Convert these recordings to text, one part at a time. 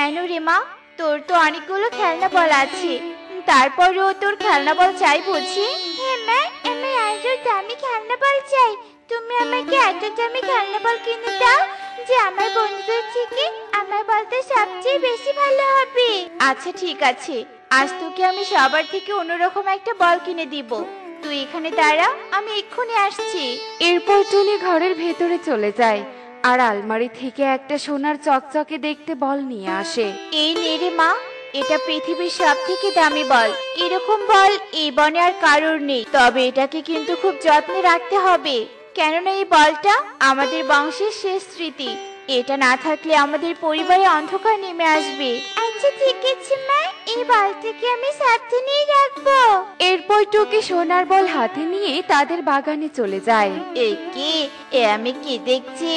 কেন রে মা, তোর তো অনেকগুলো খেলনা বল আছে, তারপরেও তোর খেলনা বল চাই বুঝি? হ্যাঁ মা, আমি আরো দামি খেলনা বল চাই। তুমি আমাকে এত দামি খেলনা বল কিনে দাও যে আমার বন্ধুদের থেকে আমার বলটা সবচেয়ে বেশি ভালো হবে। আচ্ছা ঠিক আছে, আজ তোকে আমি সবার থেকে অন্যরকম একটা বল কিনে দিব। তুই এখানে দাঁড়া, আমি এক্ষুনি আসছি। এরপর টুনি ঘরের ভেতরে চলে যায় আর আলমারি থেকে একটা সোনার চকচকে দেখতে বল নিয়ে আসে। এই নে রে মা, এটা পৃথিবীর সব থেকে দামি বল। এরকম বল এই বনে আর কারোর নেই, তবে এটাকে কিন্তু খুব যত্নে রাখতে হবে, কেননা এই বলটা আমাদের বংশের শেষ স্মৃতি। এটা না থাকলে আমাদের পরিবারে অন্ধকার নেমে আসবে। আচ্ছা ঠিক আছে মা, এই বলটাকে আমি সাবধানেই রাখবো। এরপর টুকি সোনার বল হাতে নিয়ে তাদের বাগানে চলে যায়। আমি কি দেখছি,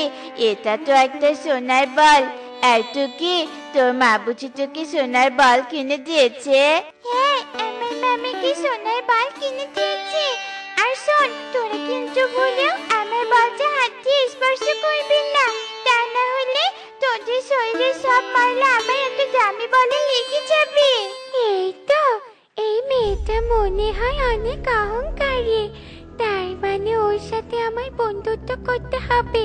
এটা তো একটা সোনার বল। আর টুকি, তোর মা বুঝি তোকে সোনার বল কিনে দিয়েছে? হ্যাঁ, আমার মামিকে সোনার বল কিনে দিয়েছে। আর শোন, তোরা কিন্তু ভুলেও আমার বলটা হাত দিয়ে স্পর্শ করবি না, তা না হলে তোদের শরীরের সব ময়লা আমার এত দামি বলে লেগে যাবে। এই তো, এই মেয়েটা মনে হয় অনেক অহংকারী, তার মানে ওর সাথে আমার বন্ধুত্ব করতে হবে।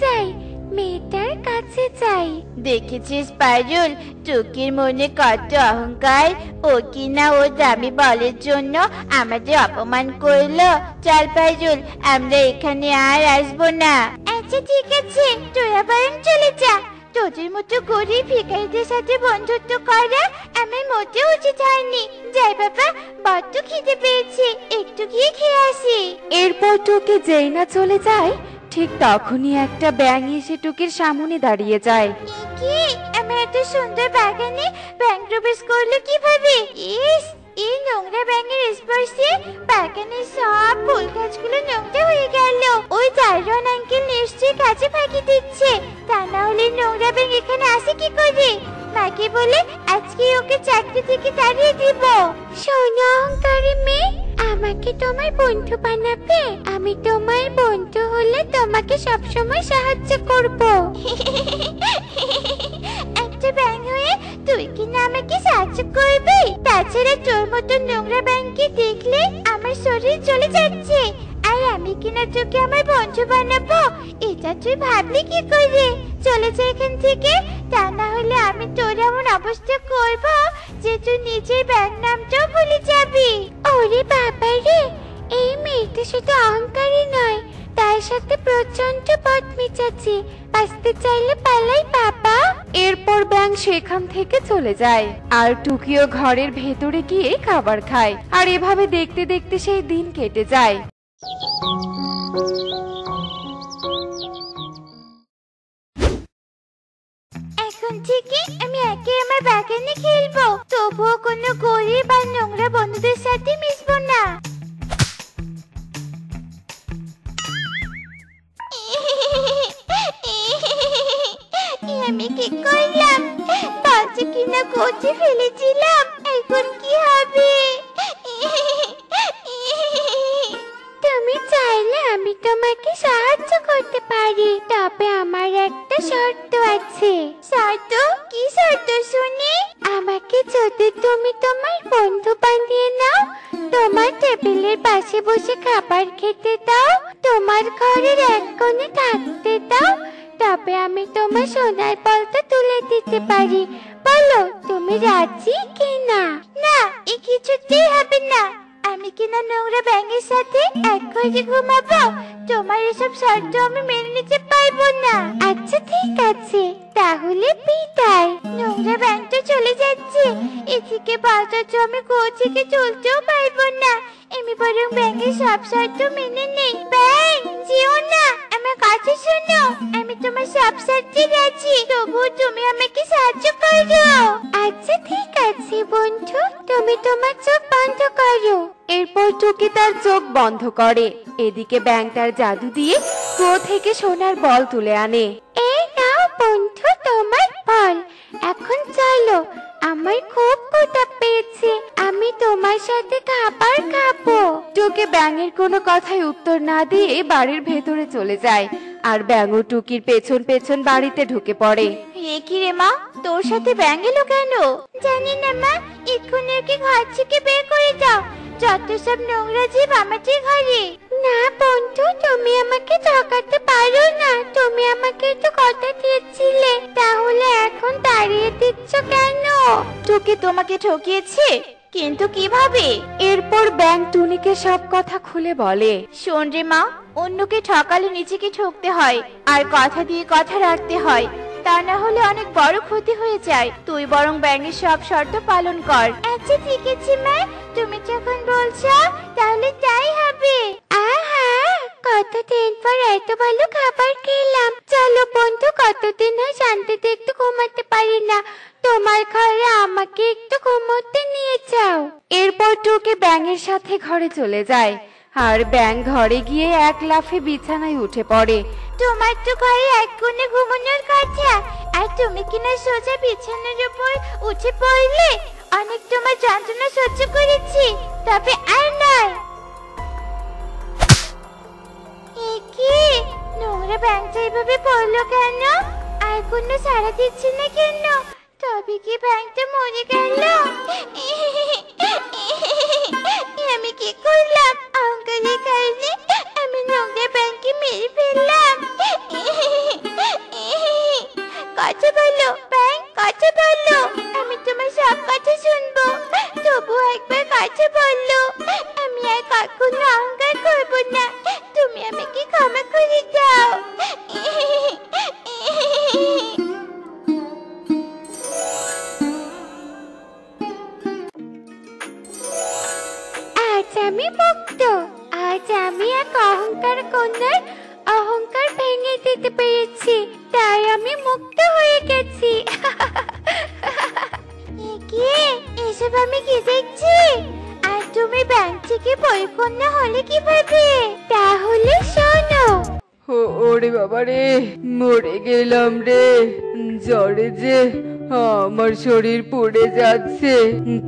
যাই, মেয়েটার কাছে যাই। দেখেছিস পারুল, টুকির মনে কত অহংকার। ও কিনা ও দামি বলের জন্য আমাদের অপমান করলো। চল পারুল, আমরা এখানে আর আসবো না। আচ্ছা ঠিক আছে, তোরা বরং চলে যা। তোদের মতো গরিব ভিখারিদের সাথে বন্ধুত্ব করা আমার মোটেও উচিত হয়নি। যাই বাবা, বড্ড খিদে পেয়েছে, একটু গিয়ে খেয়ে আসি। এরপর টুকি যেই না চলে যায়, ঠিক তখনই একটা ব্যাঙ এসে টুকির সামনে দাঁড়িয়ে যায়। কি, আমার এত সুন্দর বাগানে ব্যাঙ প্রবেশ করলো কিভাবে? ইস, এই নোংরা ব্যাঙের স্পর্শে বাগানের সব ফুল গাছগুলো নোংরা হয়ে গেল। ওই দারোয়ান আঙ্কেল নিশ্চয়ই কাজে ফাঁকি দিচ্ছে, তা না হলে নোংরা ব্যাঙ এখানে আসে কি করে? মাকে বলে আজকে ওকে চাকরি থেকে তাড়িয়ে দিব। শোনো অহংকারী মেয়ে, আমাকে তোমার বন্ধু বানাবে? আমি তোমার বন্ধু হলে তোমাকে সবসময় সাহায্য করব। একটা ব্যাঙ হয়ে তুই কিনা আমাকে সাহায্য করবি? তাছাড়া তোর মতো নোংরা ব্যাঙকে দেখলে আমার শরীর চলে যাচ্ছে, আর আমি কিনা তোকে আমার বন্ধু বানাবো? এটা তুই ভাবলি কি করে? চলে যা এখান থেকে, তা না হলে আমি তোর এমন অবস্থা করব যে তুই নিজের ব্যাঙ নামটাও ভুলে যাবি। ওরে বাবা রে, এই মেয়েটা শুধু অহংকারী নয়, তার সাথে প্রচন্ড বদমেজাজি। বাঁচতে চাইলে পালাই বাবা। এরপর ব্যাঙ সেখান থেকে চলে যায় আর টুকিও ঘরের ভেতরে গিয়ে খাবার খায়। আর এভাবে দেখতে দেখতে সেই দিন কেটে যায়। এখন থেকে আমি একে আমার বাগানে খেলবো, তবুও কোনো গরিব আর নোংরা বন্ধুদের সাথে মিশবো না। আমি কি করলাম? বাচ্চা কিনা কোচে ফেলেছিলাম, এখন কি হবে? তুমি চাইলে আমি তোমাকে সাহায্য করতে পারি, তবে আমার একটা শর্ত আছে। শর্ত? কি শর্ত শুনি? আমাকে যদি তুমি তোমার বন্ধু বানিয়ে নাও, তোমার টেবিলের পাশে বসে খাবার খেতে দাও, তোমার ঘরের এক কোণে থাকতে দাও, তবে আমি তোমার সোনার বলটা তুলে দিতে পারি। বলো, তুমি রাজি কিনা? না, এ কিছুতেই হবে না। আমি কিনা নোংরা ব্যাঙের সাথে এক ঘরে ঘুমাবো? তোমার এসব শর্ত আমি মেনে নিতে পারবো না। আচ্ছা ঠিক আছে, তাহলে বিদায়। নোংরা ব্যাঙটা চলে যাচ্ছে, এদিকে বলটা তো আমি কোথা থেকে তুলতেও পারবো না। আমি বরং ব্যাঙের সব শর্ত মেনে নেই। ব্যাঙ, যেও না, আমার কথা শোনো। আমি তোমার সব শর্তে রাজি, তবুও তুমি আমাকে সাহায্য করো। আচ্ছা ঠিক আছে বন্ধু, তুমি তোমার চোখ বন্ধ করো। এরপর টুকি তার চোখ বন্ধ করে। এদিকে ব্যাঙ তার জাদু দিয়ে কুয়ো থেকে সোনার বল তুলে আনে। এই নাও বন্ধু তোমার বল, এখন চলো, আমার খুব ক্ষুধা পেয়েছে, আমি তোমার সাথে খাবার খাবো। টুকি ব্যাঙের কোনো কথায় উত্তর না দিয়ে বাড়ির ভেতরে চলে যায় আর ব্যাঙ টুকির পেছন পেছন বাড়িতে ঢুকে পড়ে। এ কি রে মা, তোর সাথে ব্যাঙ এলো কেন? জানি না মা, এক্ষুনি ওকে ঘর থেকে বের করে দাও। যত সব নোংরা জীব আমাদের ঘরে। না বন্ধু, তুমি আমাকে ঠকাতে পারো না। তুমি আমাকে তো কথা দিয়েছিলে, তাহলে এখন তাড়িয়ে দিচ্ছ কেন? টুকি তোমাকে ঠকিয়েছে, কিন্তু কিভাবে? এরপর ব্যাঙ টুনিকে সব কথা খুলে বলে। শোন রে মা, অন্যকে ঠকালে নিজেকে ঠকতে হয়, আর কথা দিয়ে কথা রাখতে হয়। তা না হলে অনেক বড় ক্ষতি হয়ে যায়। তুই বরং ব্যাঙের সব শর্ত পালন কর। আচ্ছা ঠিক আছে মা, তুমি যখন বলছো তাহলে তাই হবে। আহা, কতদিন পর এত ভালো খাবার খেলাম। চলো বন্ধু, কতদিন হয় শান্তিতে একটু ঘুমাতে পারি না। তোমার ঘরে আমাকে একটু ঘুমোতে নিয়ে যাও। এরপর টুকি ব্যাঙের সাথে ঘরে চলে যায়, আর ব্যাঙ ঘরে গিয়ে এক লাফে বিছানায় উঠে পড়ে। তোমার তো ঘরে এক কোণে ঘুমানোর কথা, আর তুমি কিনা সোজা বিছানার উপর উঠে পড়লে। অনেক তোমার যন্ত্রণা সহ্য করেছি, তবে আর নয়। কি নোংরা ব্যাঙটা এভাবে পড়লো কেন? আর কোনো সাড়া দিচ্ছে না কেন? তবে কি ব্যাঙটা মরে গেল? আমি কি করলাম? অহংকারের কারণে আমি নোংরা ব্যাঙকে মেরে ফেললাম। কথা বলো ব্যাঙ, কথা বলো। আমি তোমার সব কথা শুনবো, তবু একবার কথা বললো। আমি আর কখনো অহংকার করবো না। তুমি আমাকে ক্ষমা করে দাও। আজ আমি মুক্ত। আজ আমি এক অহংকার কন্যার অহংকার ভেঙে দিতে পেরেছি, তাই আমি মুক্ত হয়ে গেছি। এসব আমি কি দেখছি? আর তুমি ব্যাংক থেকে পরিকন্যা হলে কিভাবে? তাহলে শোনো। ওরে বাবা রে, মরে গেলাম রে। জ্বরে যে আমার শরীর পুড়ে যাচ্ছে।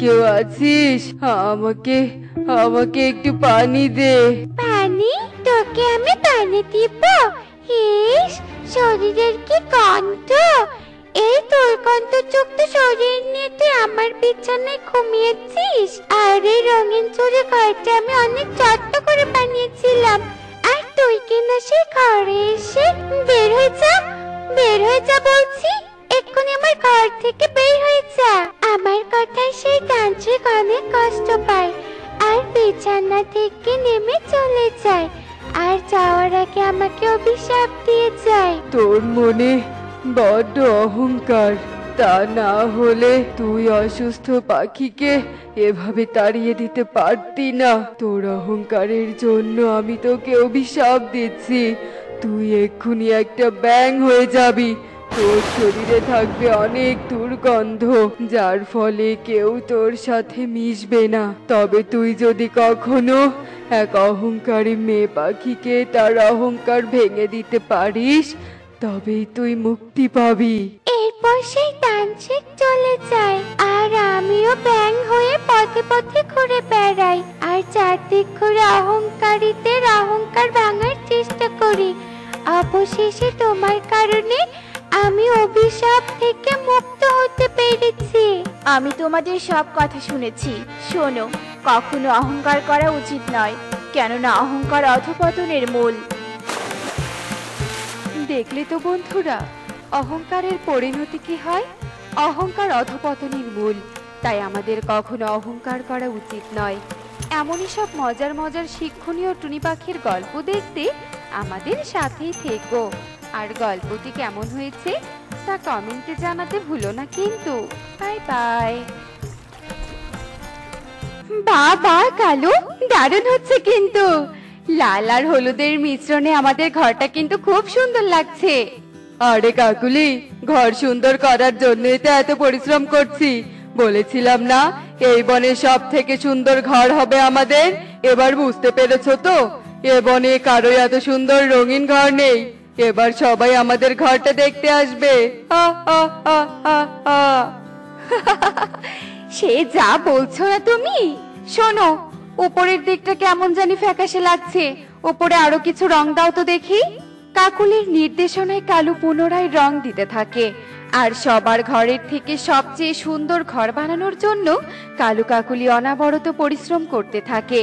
কেউ আছিস? আমাকে আমাকে একটু পানি দে। পানি? তোকে আমি পানি দিব? ইস, শরীরের কি গন্ধ! এই তোর গন্ধযুক্ত শরীর নিয়ে তুই আমার বিছানায় ঘুমিয়েছিস? আর এই রঙিন চুড়ি ঘরটা আমি অনেক যত্ন করে বানিয়েছিলাম, আর তুই কিনা সেই ঘরে এসে বের হয়ে যা। বের হয়ে যা বলছি, এক্ষুনি আমার ঘর থেকে বের হয়ে যা। আমার কথায় সেই তান্ত্রিক অনেক কষ্ট পায়, আর বিছানা থেকে নেমে চলে যায়, আর যাওয়ার আগে আমাকে অভিশাপ দিয়ে যায়। তোর মনে বড্ড অহংকার। তা না হলে তুই অসুস্থ পাখিকে এভাবে তাড়িয়ে দিতে পারতি না। তোর অহংকারের জন্য আমি তোকে অভিশাপ দিচ্ছি। তুই এক্ষুনি একটা ব্যাঙ হয়ে যাবি। তোর শরীরে থাকবে অনেক দুর্গন্ধ, যার ফলে কেউ তোর সাথে মিশবে না। তবে তুই যদি কখনো এক অহংকারী মেয়ে পাখিকে তার অহংকার ভেঙে দিতে পারিস, তবেই তুই মুক্তি পাবি। এরপর সেই তান্ত্রিক চলে যায়, আর আমিও ব্যাঙ হয়ে পথে পথে ঘুরে বেড়াই, আর চারদিক ঘুরে অহংকারীদের অহংকার ভাঙার চেষ্টা করি। অবশেষে তোমার কারণে আমি অভিশাপ থেকে মুক্ত হতে পেরেছি। আমি তোমাদের সব কথা শুনেছি। শোনো, কখনো অহংকার করা উচিত নয়, কেননা অহংকার অধপতনের মূল। দেখলে তো বন্ধুরা, অহংকারের পরিণতি কি হয়? অহংকার অধপতনের মূল। তাই আমাদের কখনো অহংকার করা উচিত নয়। এমনই সব মজার মজার শিক্ষণীয় টুনি পাখির গল্প দেখতে আমাদের সাথেই থেকো। আর গল্পটি কেমন হয়েছে তা কমেন্টে জানাতে ভুলো না কিন্তু। Bye bye. বাবা কালু, দারুণ হচ্ছে কিন্তু। লাল আর হলুদের মিশ্রণে আমাদের ঘরটা কিন্তু খুব সুন্দর লাগছে। আরে কাকুলি, ঘর সুন্দর করার জন্যই তো এত পরিশ্রম করছি। বলেছিলাম না এই বনের সব থেকে সুন্দর ঘর হবে আমাদের? এবার বুঝতে পেরেছো তো? এ বনে কারো এত সুন্দর রঙিন ঘর নেই। এবার সবাই আমাদের ঘরটা দেখতে আসবে। সে যা বলছো না তুমি। শোনো, উপরের দিকটা কেমন জানি ফ্যাকাশে লাগছে, উপরে আরো কিছু রং দাও তো দেখি। কাকুলির নির্দেশনায় কালু পুনরায় রং দিতে থাকে, আর সবার ঘরের থেকে সবচেয়ে সুন্দর ঘর বানানোর জন্য কালু কাকুলি অনাবরত পরিশ্রম করতে থাকে।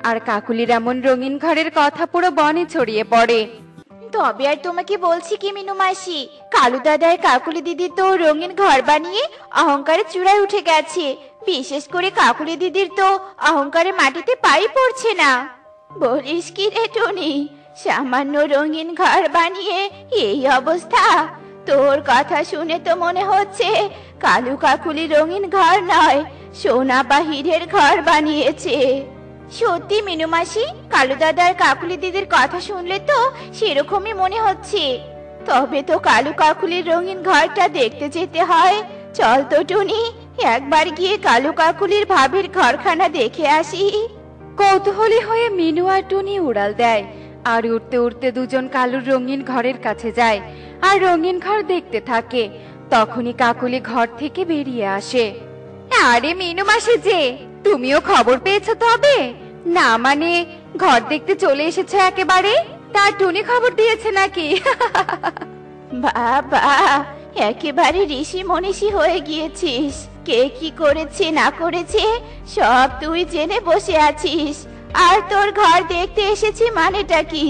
আর কাকুলির এমন রঙিন ঘরের কথা পুরো বনে ছড়িয়ে পড়ে। তবে আর তোমাকে বলছি কি মিনু মাসি, কালু দাদার কাকুলি দিদি তো রঙিন ঘর বানিয়ে অহংকারে চূড়ায় উঠে গেছে। বিশেষ করে কাকুলি দিদির তো অহংকারে মাটিতে পাই পড়ছে না। বলিস কি রে টুনি, সামান্য রঙিন ঘর বানিয়ে এই অবস্থা? তোর কথা শুনে তো মনে হচ্ছে কালু কাকুলি রঙিন ঘর নয়, সোনা বা হীরের ঘর বানিয়েছে। সত্যি মিনু মাসি, কালু দাদার কাকুলি দিদির কথা শুনলে তো সেরকমই মনে হচ্ছে। তবে তো কালু কাকুলির রঙিন ঘরটা দেখতে যেতে হয়। চল তো টুনি, একবার গিয়ে কালু কাকুলির ভাবির ঘরখানা দেখে আসি। কৌতূহলী হয়ে মিনু আর টুনি উড়াল দেয়। আর উড়তে উড়তে দুজন কালুর রঙিন ঘরের কাছে যায় আর রঙিন ঘর দেখতে থাকে। তখনই কাকুলি ঘর থেকে বেরিয়ে আসে। আরে মিনু মাসি যে, তুমিও খবর পেয়েছো? তবে না মানে ঘর দেখতে চলে এসেছো একেবারে? তা টুনি খবর দিয়েছে নাকি? বাবা, একেবারে ঋষি মনীষী হয়ে গিয়েছিস। কে কি করেছে না করেছে সব তুই জেনে বসে আছিস। আর তোর ঘর দেখতে এসেছি মানেটা কি?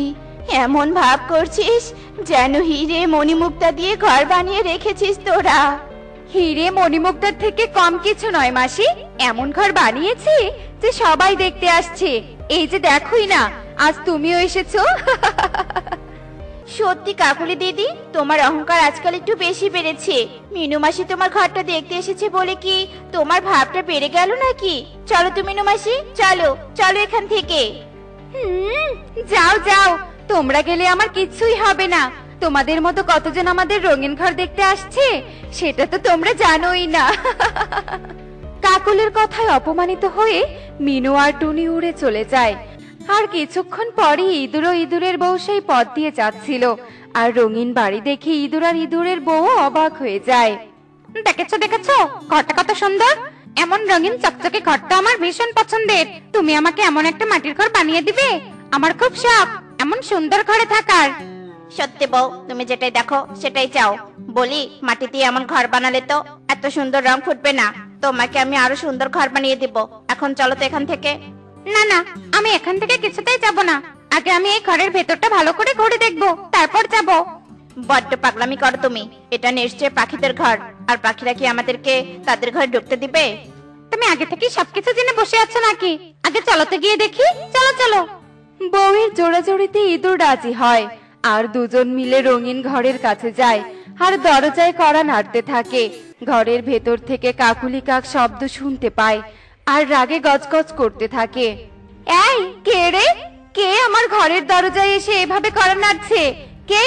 এমন ভাব করছিস যেন হিরে মণিমুক্তা দিয়ে ঘর বানিয়ে রেখেছিস তোরা। হিরে মণিমুক্তার থেকে কম কিছু নয় মাসি, এমন ঘর বানিয়েছি যে সবাই দেখতে আসছে। এই যে দেখোই না, আজ তুমিও এসেছো। সত্যি কাকুলি দিদি, তোমার অহংকার আজকাল একটু বেশি বেড়েছে। মিনু মাসি তোমার ঘরটা দেখতে এসেছে বলে কি তোমার ভাবটা বেড়ে গেল নাকি? চলো তো মিনু মাসি, চলো চলো এখান থেকে। যাও যাও, তোমরা গেলে আমার কিচ্ছুই হবে না। তোমাদের মতো কতজন আমাদের রঙিন ঘর দেখতে আসছে সেটা তো তোমরা জানোই না। কাকুলির কথায় অপমানিত হয়ে মিনু আর টুনি উড়ে চলে যায়। আর কিছুক্ষণ পরে ইঁদুর ও ইঁদুরের বউ সেই পথ দিয়ে যাচ্ছিল। আর রঙিন বাড়ি দেখে ইঁদুর আর ইঁদুরের বউ অবাক হয়ে যায়। দেখেছো দেখেছো, ঘরটা কত সুন্দর। এমন রঙিন চকচকে ঘরটা আমার ভীষণ পছন্দের। তুমি আমাকে এমন একটা মাটির ঘর বানিয়ে দিবে? আমার খুব শখ এমন সুন্দর ঘরে থাকার। সত্যি বউ, তুমি যেটাই দেখো সেটাই চাও। বলি, মাটি দিয়ে এমন ঘর বানালে তো এত সুন্দর রং ফুটবে না। তোমাকে আমি আরো সুন্দর ঘর বানিয়ে দিব। এখন চলো তো এখান থেকে। না না, আমি এখান থেকে কিছুতেই যাব না। আগে আমি এই ঘরের ভেতরটা ভালো করে ঘুরে দেখবো, তারপর যাব। বড্ড পাগলামি করো তুমি। এটা নিশ্চয়ই পাখিদের ঘর, আর পাখিরা কি আমাদেরকে তাদের ঘরে ঢুকতে দিবে? তুমি আগে থেকে সবকিছু জেনে বসে আছো নাকি? আগে চলো তো গিয়ে দেখি। চলো চলো। বউয়ের জোড়াজোড়িতে ইঁদুর রাজি হয় আর দুজন মিলে রঙিন ঘরের কাছে যায় আর দরজায় কড়া নাড়তে থাকে। ঘরের ভেতর থেকে কাকুলি কাক শব্দ শুনতে পায় আর রাগে গজগজ করতে থাকে। এই কে রে? কে আমার ঘরের দরজায় এসে এভাবে কড়া নাড়ছে? কে?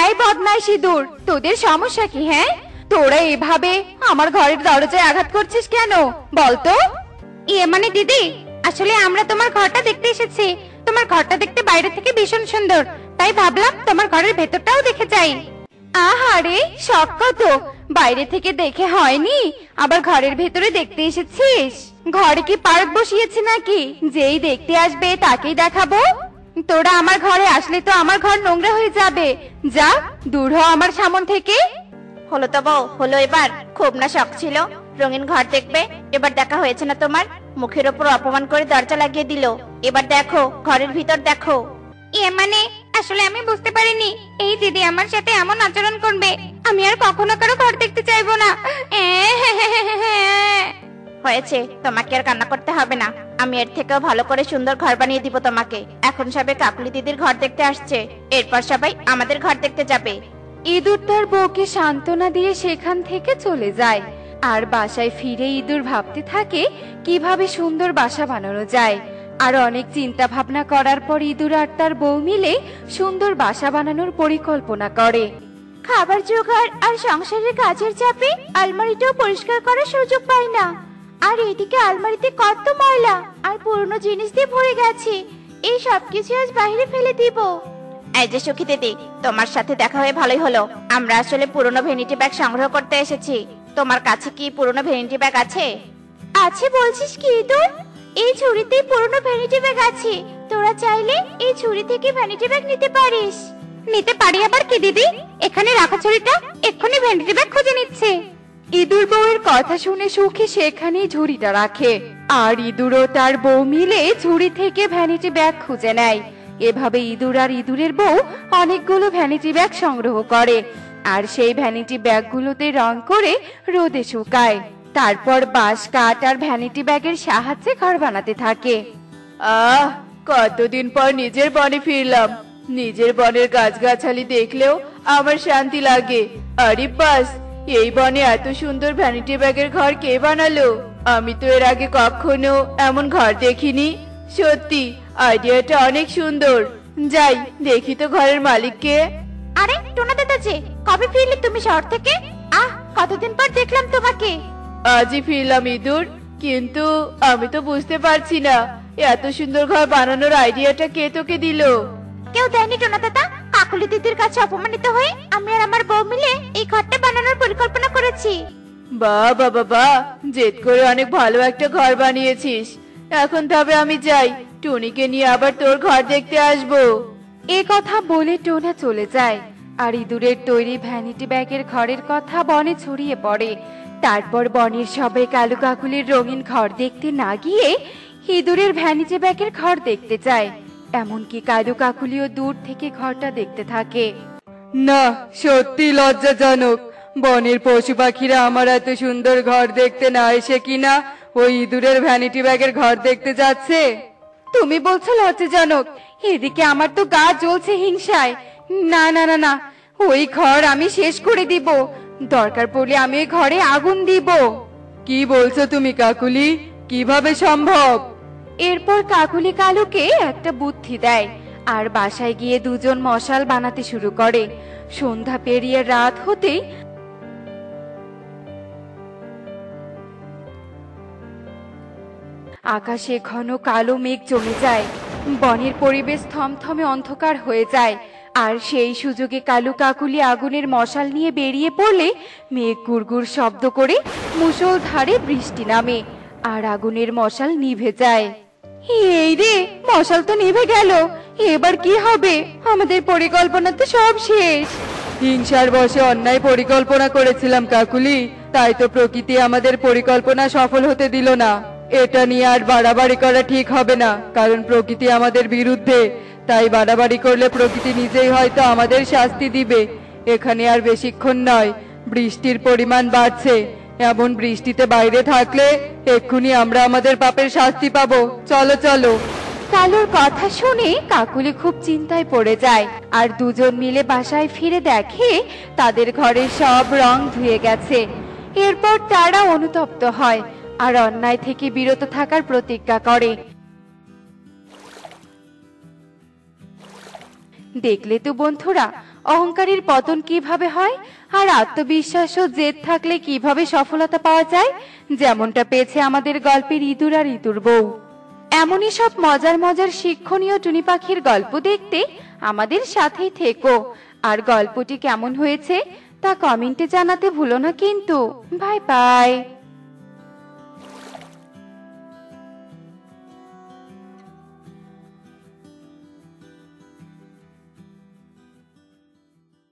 এই বদমাইশ ইঁদুর, তোদের সমস্যা কি? হ্যাঁ, তোরা এভাবে আমার ঘরের দরজায় আঘাত করছিস কেন বলতো? মানে দিদি, আসলে আমরা তোমার ঘরটা দেখতে এসেছি। তোমার ঘরটা দেখতে বাইরে থেকে ভীষণ সুন্দর, তাই ভাবলাম তোমার ঘরের ভেতরটাও দেখে যাই। আহারে, শখ কত! বাইরে থেকে দেখে হয়নি, আবার ঘরের ভেতরে দেখতে এসেছিস? ঘরে কি পার্ক বসিয়েছি নাকি যেই দেখতে আসবে তাকেই দেখাবো? তোরা আমার ঘরে আসলে তো আমার ঘর নোংরা হয়ে যাবে। যা, দূর হ আমার সামনে থেকে। হলো তো বউ, হলো এবার? খুব না শখ ছিল রঙিন ঘর দেখবে, এবার দেখা হয়েছে না তোমার? মুখের ওপর অপমান করে দরজা লাগিয়ে দিল। এবার দেখো ঘরের ভিতর দেখো। মানে আসলে আমি বুঝতে পারিনি এই দিদি আমার সাথে এমন আচরণ করবে। আমি আর কখনো কারো ঘর দেখতে চাইবো না। হয়েছে, তোমাকে আর কান্না করতে হবে না। আমি এর থেকেও ভালো করে সুন্দর ঘর বানিয়ে দিব তোমাকে। এখন সবাই কাকুলি দিদির ঘর দেখতে আসছে, এরপর সবাই আমাদের ঘর দেখতে যাবে। ইঁদুর তার বউকে সান্ত্বনা দিয়ে সেখান থেকে চলে যায়। আর বাসায় ফিরে ইঁদুর ভাবতে থাকে কিভাবে সুন্দর বাসা বানানো যায়। আর অনেক চিন্তা ভাবনা করার পর ইঁদুর আর তার বউ মিলে সুন্দর বাসা বানানোর পরিকল্পনা করে। খাবার জোগাড় আর সংসারের কাজের চাপে আলমারিটাও পরিষ্কার করার সুযোগ পাই না। আর এদিকে আলমারিতে কত ময়লা আর পুরনো জিনিস দিয়ে ভরে গেছে। এই সবকিছু আজ বাইরে ফেলে দিব। এই যে সুখী দিদি, তোমার সাথে দেখা হয়ে ভালোই হলো। আমরা আসলে পুরনো ভ্যানিটি ব্যাগ সংগ্রহ করতে এসেছি। তোমার কাছে কি পুরনো ভ্যানিটি ব্যাগ আছে? আছে বলছিস কি ইঁদুর? এই ঝুড়িতেই পুরনো ভ্যানিটি ব্যাগ আছে। তোরা চাইলে এই ঝুড়ি থেকে ভ্যানিটি ব্যাগ নিতে পারিস। নিতে পারি আবার কি দিদি? এখানে রাখা ছুরিটা, এক্ষুনি ভ্যানিটি ব্যাগ খুঁজে নিচ্ছে। ইঁদুর বউয়ের কথা শুনে সুখী সেখানেই ঝুড়িটা রাখে, আর ইঁদুর ও তার বউ মিলে ঝুড়ি থেকে ভ্যানিটি ব্যাগ খুঁজে নেয়। এভাবে ইঁদুর আর ইঁদুরের বউ অনেকগুলো ভ্যানিটি ব্যাগ সংগ্রহ করে, আর সেই ভ্যানিটি ব্যাগগুলোতে রং করে রোদে শুকায়। তারপর বাঁশ, কাঠ আর ভ্যানিটি ব্যাগের সাহায্যে ঘর বানাতে থাকে। আহ, কতদিন পর নিজের বনে ফিরলাম। নিজের বনের গাছগাছালি দেখলেও আমার শান্তি লাগে। আরে বাস, এই বনে এত সুন্দর ভ্যানিটি ব্যাগের ঘর কে বানালো? আমি তো এর আগে কখনো এমন ঘর দেখিনি। সত্যি আইডিয়াটা অনেক সুন্দর। যাই দেখি তো ঘরের মালিককে। আরে টোনা দাদাজি, কবে ফিরলে তুমি শহর থেকে? কতদিন পর দেখলাম তোমাকে। আজই ফিরলাম ইঁদুর, কিন্তু আমি তো বুঝতে পারছি না এত সুন্দর ঘর বানানোর আইডিয়াটা কে তোকে দিল? কেউ দেয়নি টোনা দাদা। কাকুলি দিদির কাছে অপমানিত হয়ে আমি আর আমার বউ মিলে এই ঘরটা বানানোর পরিকল্পনা করেছি। বাহ বাবা বাহ, জেদ করে অনেক ভালো একটা ঘর বানিয়েছিস। এখন তবে আমি যাই, টুনিকে নিয়ে আবার তোর ঘর দেখতে আসবো। এ কথা বলে টোনা চলে যায়, আর ইঁদুরের তৈরি ভ্যানিটি ব্যাগের ঘরের কথা বনে ছড়িয়ে পড়ে। তারপর বনের সবাই কালু কাকুলির রঙিন ঘর দেখতে না গিয়ে ইঁদুরের ভ্যানিটি ব্যাগের ঘর দেখতে যায়। এমনকি কালু কাকুলিও দূর থেকে ঘরটা দেখতে থাকে। না, সত্যি লজ্জাজনক। বনের পশু পাখিরা আমার এত সুন্দর ঘর দেখতে না এসে কিনা ওই ইঁদুরের ভ্যানিটি ব্যাগের ঘর দেখতে যাচ্ছে। তুমি বলছো লজ্জাজনক? এদিকে আমার তো গা জ্বলছে হিংসায়। না না না না, ওই ঘর আমি শেষ করে দিব। দরকার পড়লে আমি ওই ঘরে আগুন দিব। কি বলছো তুমি কাকুলি? কিভাবে সম্ভব? এরপর কাকুলি কালুকে একটা বুদ্ধি দেয়, আর বাসায় গিয়ে দুজন মশাল বানাতে শুরু করে। সন্ধ্যা পেরিয়ে রাত হতেই আকাশে ঘন কালো মেঘ জমে যায়। বনের পরিবেশ থমথমে অন্ধকার হয়ে যায়, আর সেই সুযোগে কালু কাকুলি আগুনের মশাল নিয়ে বেরিয়ে পড়লে মেঘ গুড়গুড় শব্দ করে মুষলধারে বৃষ্টি নামে, আর আগুনের মশাল নিভে যায়। এই রে, মশাল তো নিভে গেল। এবার কি হবে? আমাদের পরিকল্পনা তো সব শেষ। হিংসার বশে অন্যায় পরিকল্পনা করেছিলাম কাকুলি, তাই তো প্রকৃতি আমাদের পরিকল্পনা সফল হতে দিল না। এটা নিয়ে আর বাড়াবাড়ি করা ঠিক হবে না, কারণ প্রকৃতি আমাদের বিরুদ্ধে। তাই বাড়াবাড়ি করলে প্রকৃতি নিজেই হয়তো আমাদের শাস্তি দিবে। এখানে আর বেশিক্ষণ নয়, বৃষ্টির পরিমাণ বাড়ছে। এমন বৃষ্টিতে বাইরে থাকলে এক্ষুনি আমরা আমাদের পাপের শাস্তি পাবো। চলো চলো। কালুর কথা শুনে কাকুলি খুব চিন্তায় পড়ে যায়, আর দুজন মিলে বাসায় ফিরে দেখে তাদের ঘরের সব রং ধুয়ে গেছে। এরপর তারা অনুতপ্ত হয় আর অন্যায় থেকে বিরত থাকার প্রতিজ্ঞা করে। দেখলে তো বন্ধুরা, অহংকারের পতন কিভাবে হয়, আর আত্মবিশ্বাস ও জেদ থাকলে কিভাবে সফলতা পাওয়া যায়, যেমনটা পেয়েছে আমাদের গল্পের ইঁদুর আর ইঁদুর বউ। এমনই সব মজার মজার শিক্ষণীয় টুনি পাখির গল্প দেখতে আমাদের সাথেই থেকো। আর গল্পটি কেমন হয়েছে তা কমেন্টে জানাতে ভুলো না কিন্তু। Bye bye.